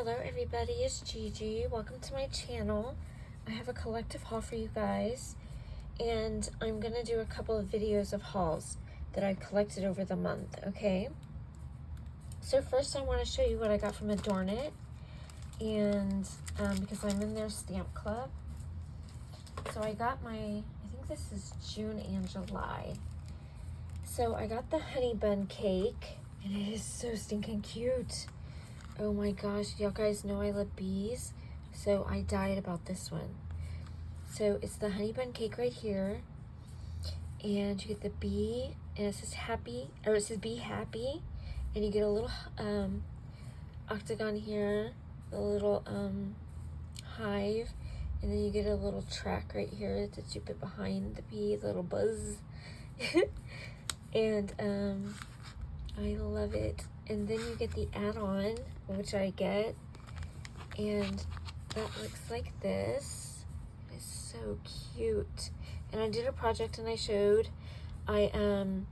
Hello everybody, it's Gigi. Welcome to my channel. I have a collective haul for you guys, and I'm gonna do a couple of videos of hauls that I've collected over the month, okay? So first I want to show you what I got from Adorn It, and because I'm in their stamp club. So I got my, I think this is June and July. So I got the honey bun cake, and it is so stinking cute. Oh my gosh, y'all guys know I love bees, so I died about this one. So it's the honey bun cake right here, and you get the bee, and it says happy, or it says be happy, and you get a little octagon here, a little hive, and then you get a little track right here to keep it behind the bee, the little buzz. And I love it. And then you get the add-on, which I get, and that looks like this. It's so cute. And I did a project and I showed. I kind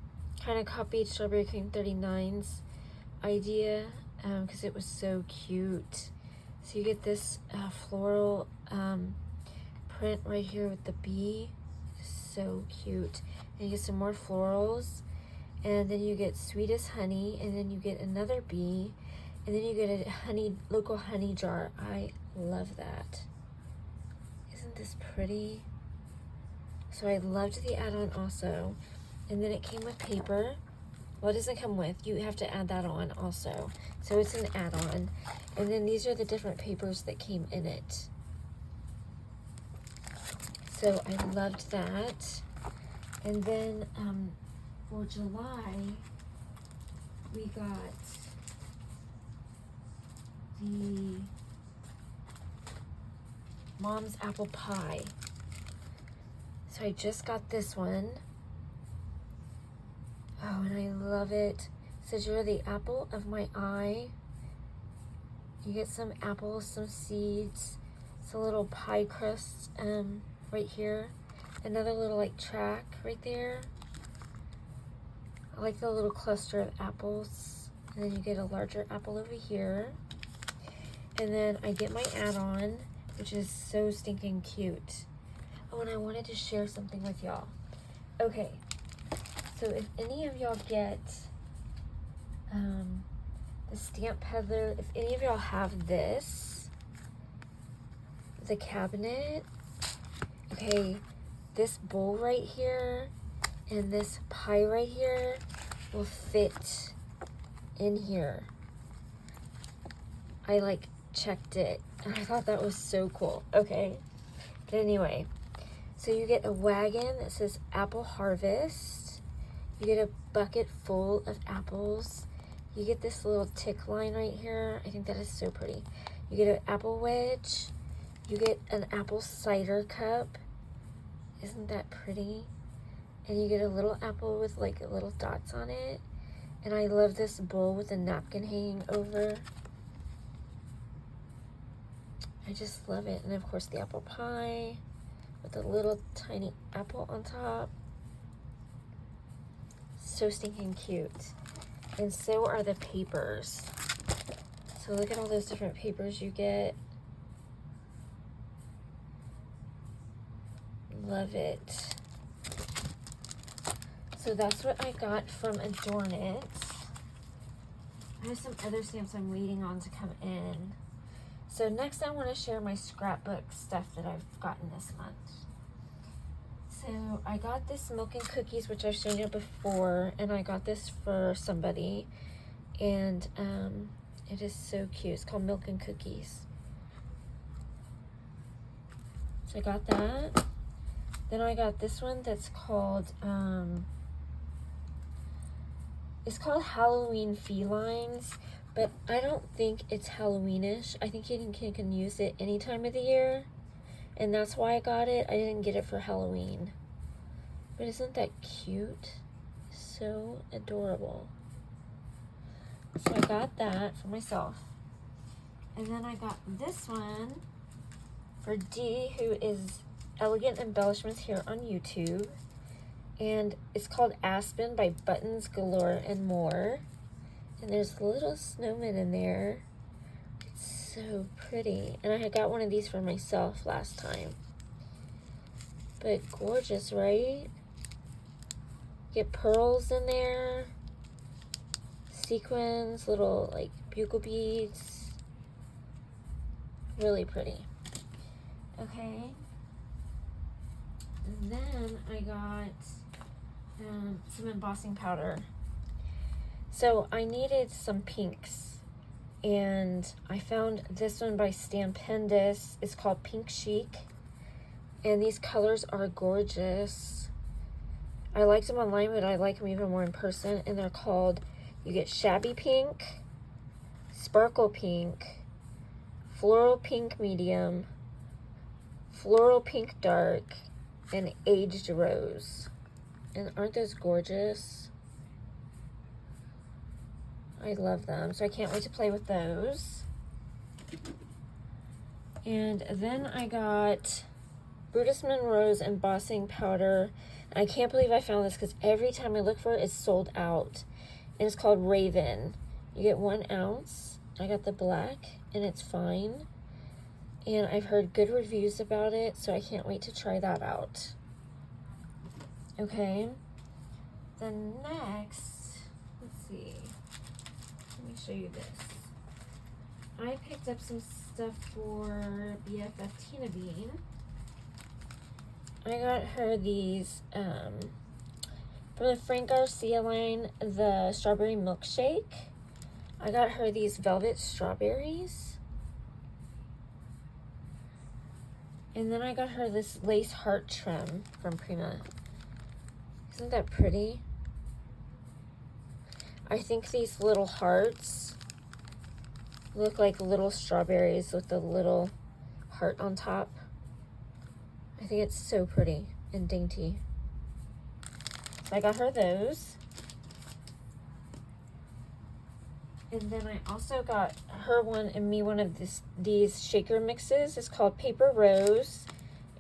of copied Strawberry Cream 39's idea because it was so cute. So you get this floral print right here with the bee. So cute. And you get some more florals. And then you get sweet as honey, and then you get another bee, and then you get a local honey jar. I love that. Isn't this pretty? So I loved the add-on also. And then it came with paper. Well, it doesn't come with. You have to add that on also. So it's an add-on. And then these are the different papers that came in it. So I loved that. And then, for July, we got the Mom's Apple Pie. So I just got this one. Oh, and I love it. It says you're the apple of my eye. You get some apples, some seeds. It's a little pie crust right here. Another little like track right there. I like the little cluster of apples. And then you get a larger apple over here. And then I get my add-on, which is so stinking cute. Oh, and I wanted to share something with y'all. Okay, so if any of y'all get the Stamp Peddler, if any of y'all have this, the cabinet, okay, this bowl right here and this pie right here will fit in here. I like checked it and I thought that was so cool. Okay, but anyway, so you get a wagon that says Apple Harvest. You get a bucket full of apples. You get this little tick line right here. I think that is so pretty. You get an apple wedge. You get an apple cider cup. Isn't that pretty? And you get a little apple with like little dots on it. And I love this bowl with a napkin hanging over. I just love it. And of course the apple pie with a little tiny apple on top. So stinking cute. And so are the papers. So look at all those different papers you get. Love it. So that's what I got from Adorn It. I have some other stamps I'm waiting on to come in. So next I want to share my scrapbook stuff that I've gotten this month. So I got this Milk and Cookies, which I've shown you before, and I got this for somebody, and it is so cute. It's called Milk and Cookies. So I got that. Then I got this one that's called, it's called Halloween Felines, but I don't think it's Halloweenish. I think you can use it any time of the year, and that's why I got it. I didn't get it for Halloween. But isn't that cute? So adorable. So I got that for myself. And then I got this one for Dee, who is Elegant Embellishments here on YouTube, and it's called Aspen by Buttons Galore and More, and there's little snowmen in there. It's so pretty. And I had got one of these for myself last time. But gorgeous, right? Get pearls in there. Sequins, little like bugle beads. Really pretty. Okay. And then I got some embossing powder. So I needed some pinks, and I found this one by Stampendous. It's called Pink Chic, and these colors are gorgeous. I liked them online, but I like them even more in person, and they're called, you get Shabby Pink, Sparkle Pink, Floral Pink Medium, Floral Pink Dark, and Aged Rose. And aren't those gorgeous? I love them, so I can't wait to play with those. And then I got Buddhist Monroe's Embossing Powder. I can't believe I found this because every time I look for it, it's sold out. And it's called Raven. You get 1 ounce. I got the black, and it's fine. And I've heard good reviews about it, so I can't wait to try that out. Okay. Then next, let's see. Let me show you this. I picked up some stuff for BFF Tina Bean. I got her these, from the Frank Garcia line, the strawberry milkshake. I got her these velvet strawberries. And then I got her this lace heart trim from Prima. Isn't that pretty? I think these little hearts look like little strawberries with a little heart on top. I think it's so pretty and dainty. So I got her those. And then I also got her one and me one of these shaker mixes. It's called Paper Rose,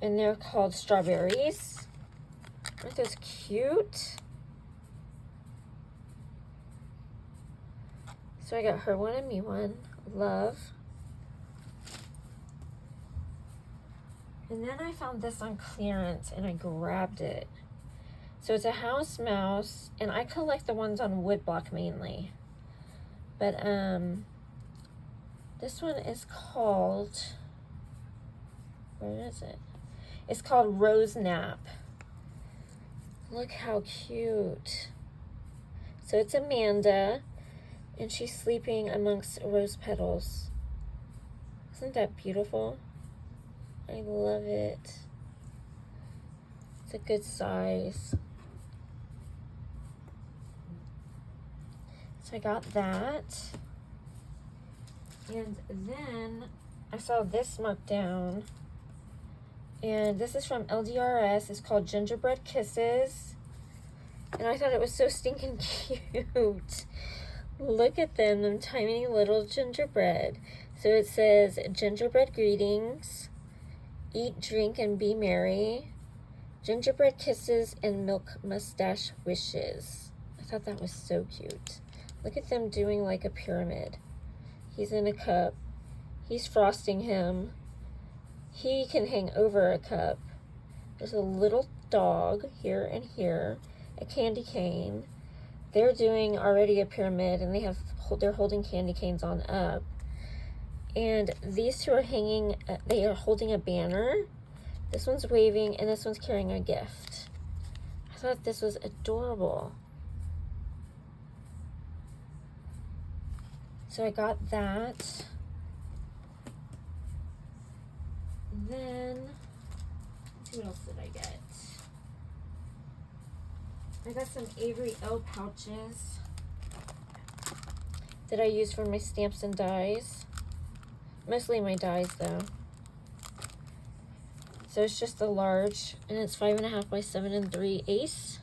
and they're called Strawberries. Aren't those cute? So I got her one and me one. Love. And then I found this on clearance and I grabbed it. So it's a house mouse, and I collect the ones on woodblock mainly. But this one is called, where is it? It's called Rose Nap. Look how cute. So it's Amanda, and she's sleeping amongst rose petals. Isn't that beautiful? I love it. It's a good size. So I got that. And then I saw this markdown. And this is from LDRS. It's called Gingerbread Kisses. And I thought it was so stinking cute. Look at them tiny little gingerbread. So it says, gingerbread greetings, eat, drink, and be merry, gingerbread kisses, and milk mustache wishes. I thought that was so cute. Look at them doing like a pyramid. He's in a cup. He's frosting him. He can hang over a cup. There's a little dog here and here, a candy cane. They're doing already a pyramid, and they're holding candy canes on up. And these two are hanging, they are holding a banner. This one's waving, and this one's carrying a gift. I thought this was adorable. So I got that. Then, let's see, what else did I get? I got some Avery L pouches that I use for my stamps and dies. Mostly my dies though. So it's just a large, and it's 5.5 by 7 3/8.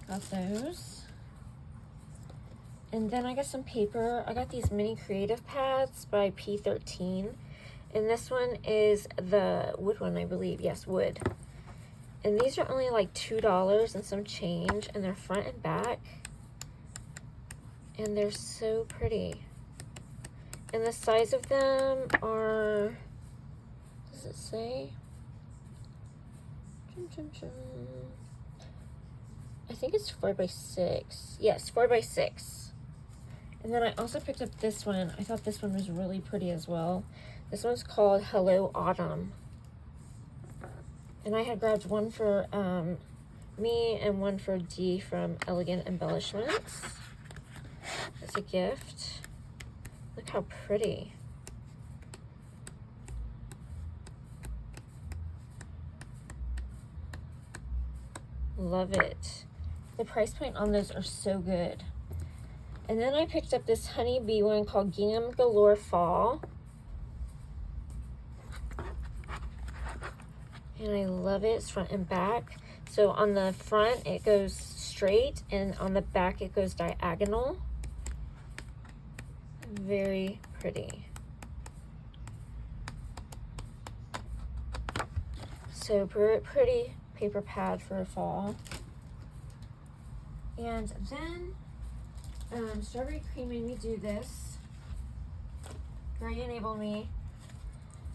Got those. And then I got some paper. I got these mini creative pads by P13. And this one is the wood one, I believe. Yes, wood. And these are only like $2 and some change, and they're front and back. And they're so pretty. And the size of them are, does it say? I think it's 4x6. Yes, 4x6. And then I also picked up this one. I thought this one was really pretty as well. This one's called Hello Autumn. And I had grabbed one for me and one for Dee from Elegant Embellishments as a gift. Look how pretty. Love it. The price point on those are so good. And then I picked up this honeybee one called Gingham Galore Fall. And I love it. It's front and back. So on the front it goes straight, and on the back it goes diagonal. Very pretty. So pretty paper pad for a fall. And then Strawberry Cream made me do this. Very enabled me.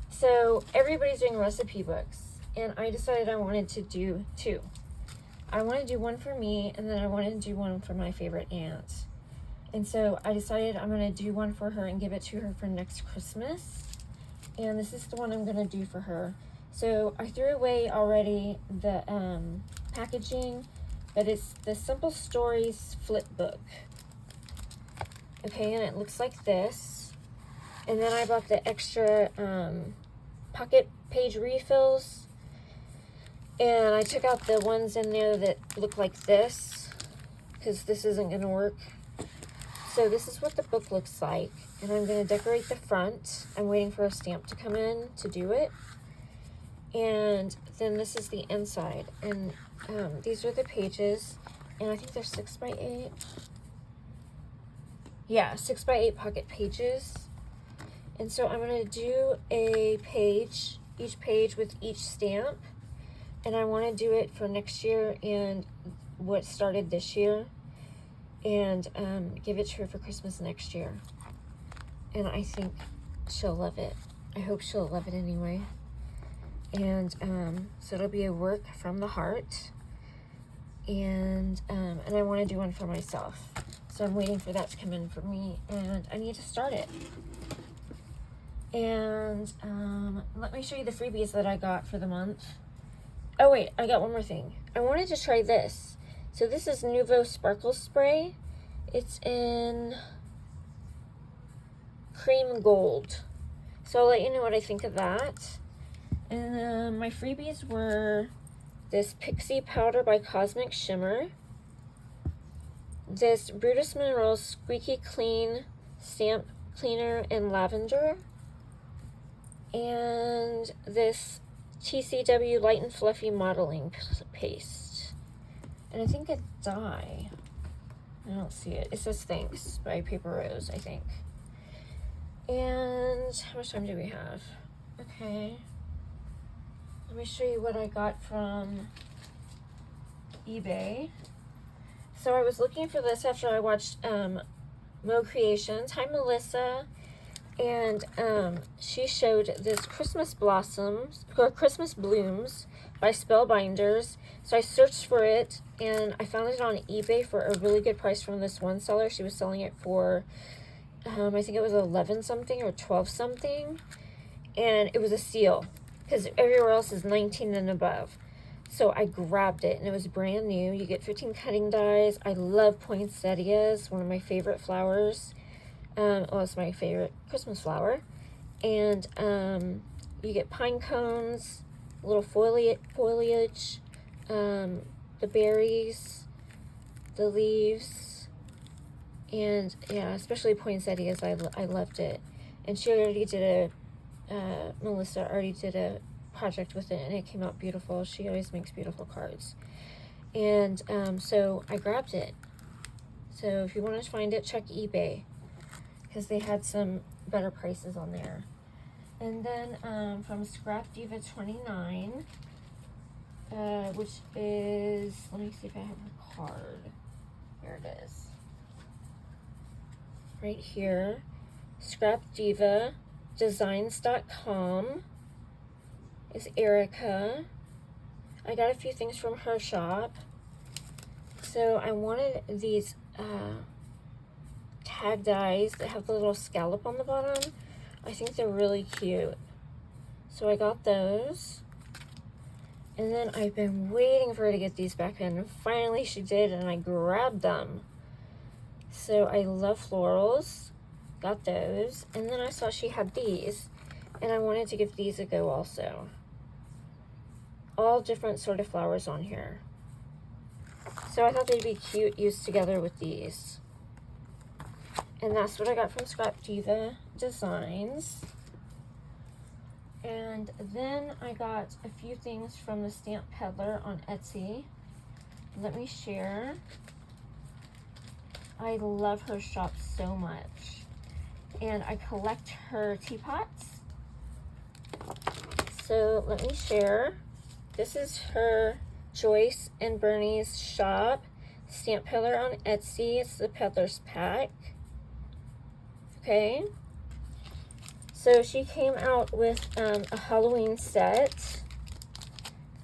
So everybody's doing recipe books, and I decided I wanted to do two. I want to do one for me, and then I wanted to do one for my favorite aunt. And so I decided I'm going to do one for her and give it to her for next Christmas. And this is the one I'm going to do for her. So I threw away already the packaging, but it's the Simple Stories flip book. Okay, and it looks like this. And then I bought the extra pocket page refills. And I took out the ones in there that look like this, because this isn't going to work. So this is what the book looks like. And I'm going to decorate the front. I'm waiting for a stamp to come in to do it. And then this is the inside. And these are the pages. And I think they're 6x8. Yeah, 6x8 pocket pages. And so I'm going to do a page, each page with each stamp. And I want to do it for next year and what started this year. And give it to her for Christmas next year. And I think she'll love it. I hope she'll love it anyway. And so it'll be a work from the heart. And I want to do one for myself. So I'm waiting for that to come in for me, and I need to start it. And let me show you the freebies that I got for the month. Oh wait, I got one more thing. I wanted to try this. So this is Nouveau Sparkle Spray. It's in cream gold. So I'll let you know what I think of that. And my freebies were this Pixie Powder by Cosmic Shimmer, this Buddhist Monroe Squeaky Clean Stamp Cleaner in Lavender, and this TCW Light and Fluffy Modeling Paste. And I think a dye. I don't see it. It says Thanks by Paper Rose, I think. And how much time do we have? Okay. Let me show you what I got from eBay. So I was looking for this after I watched Mo Creations. Hi, Melissa. And she showed this Christmas Blossoms, or Christmas Blooms by Spellbinders. So I searched for it, and I found it on eBay for a really good price from this one seller. She was selling it for, I think it was 11 something or 12 something. And it was a steal, because everywhere else is 19 and above. So I grabbed it, and it was brand new. You get 15 cutting dies. I love poinsettias, one of my favorite flowers. Well, it's my favorite Christmas flower. And you get pine cones, little foliage, the berries, the leaves, and yeah, especially poinsettias. I loved it. And she already did Melissa already did a project with it, and it came out beautiful. She always makes beautiful cards. And so I grabbed it. So if you want to find it, check eBay, because they had some better prices on there. And then from Scrap Diva 29, which is, let me see if I have her card. Here it is. Right here. ScrapDivaDesigns.com is Erica. I got a few things from her shop. So I wanted these tag dies that have the little scallop on the bottom. I think they're really cute. So I got those. And then I've been waiting for her to get these back in. And finally she did, and I grabbed them. So I love florals. Got those. And then I saw she had these. And I wanted to give these a go also. All different sort of flowers on here. So I thought they'd be cute used together with these. And that's what I got from Scrap Diva Designs. And then I got a few things from the Stamp Peddler on Etsy. Let me share. I love her shop so much. And I collect her teapots. So let me share. This is her Joyce and Bernie's shop. Stamp Peddler on Etsy. It's the Peddler's Pack. Okay. So she came out with a Halloween set.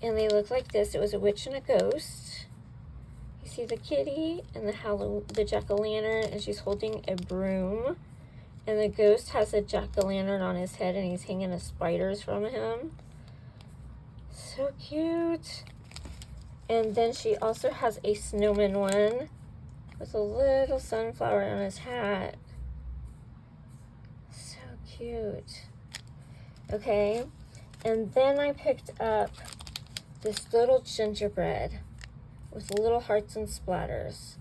And they look like this. It was a witch and a ghost. You see the kitty and the jack-o'-lantern, and she's holding a broom. And the ghost has a jack-o'-lantern on his head, and he's hanging a spiders from him. So cute. And then she also has a snowman one with a little sunflower on his hat. So cute. Okay. And then I picked up this little gingerbread with little hearts and splatters.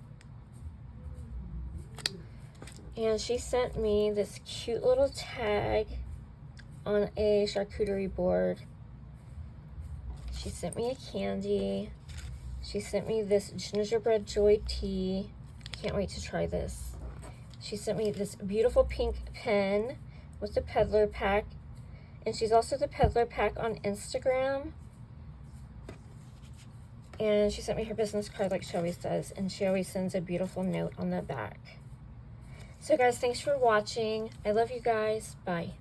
And she sent me this cute little tag on a charcuterie board. She sent me a candy. She sent me this gingerbread joy tea. I can't wait to try this. She sent me this beautiful pink pen with the Peddler Pack. And she's also the Peddler Pack on Instagram. And she sent me her business card like she always does. And she always sends a beautiful note on the back. So guys, thanks for watching. I love you guys. Bye.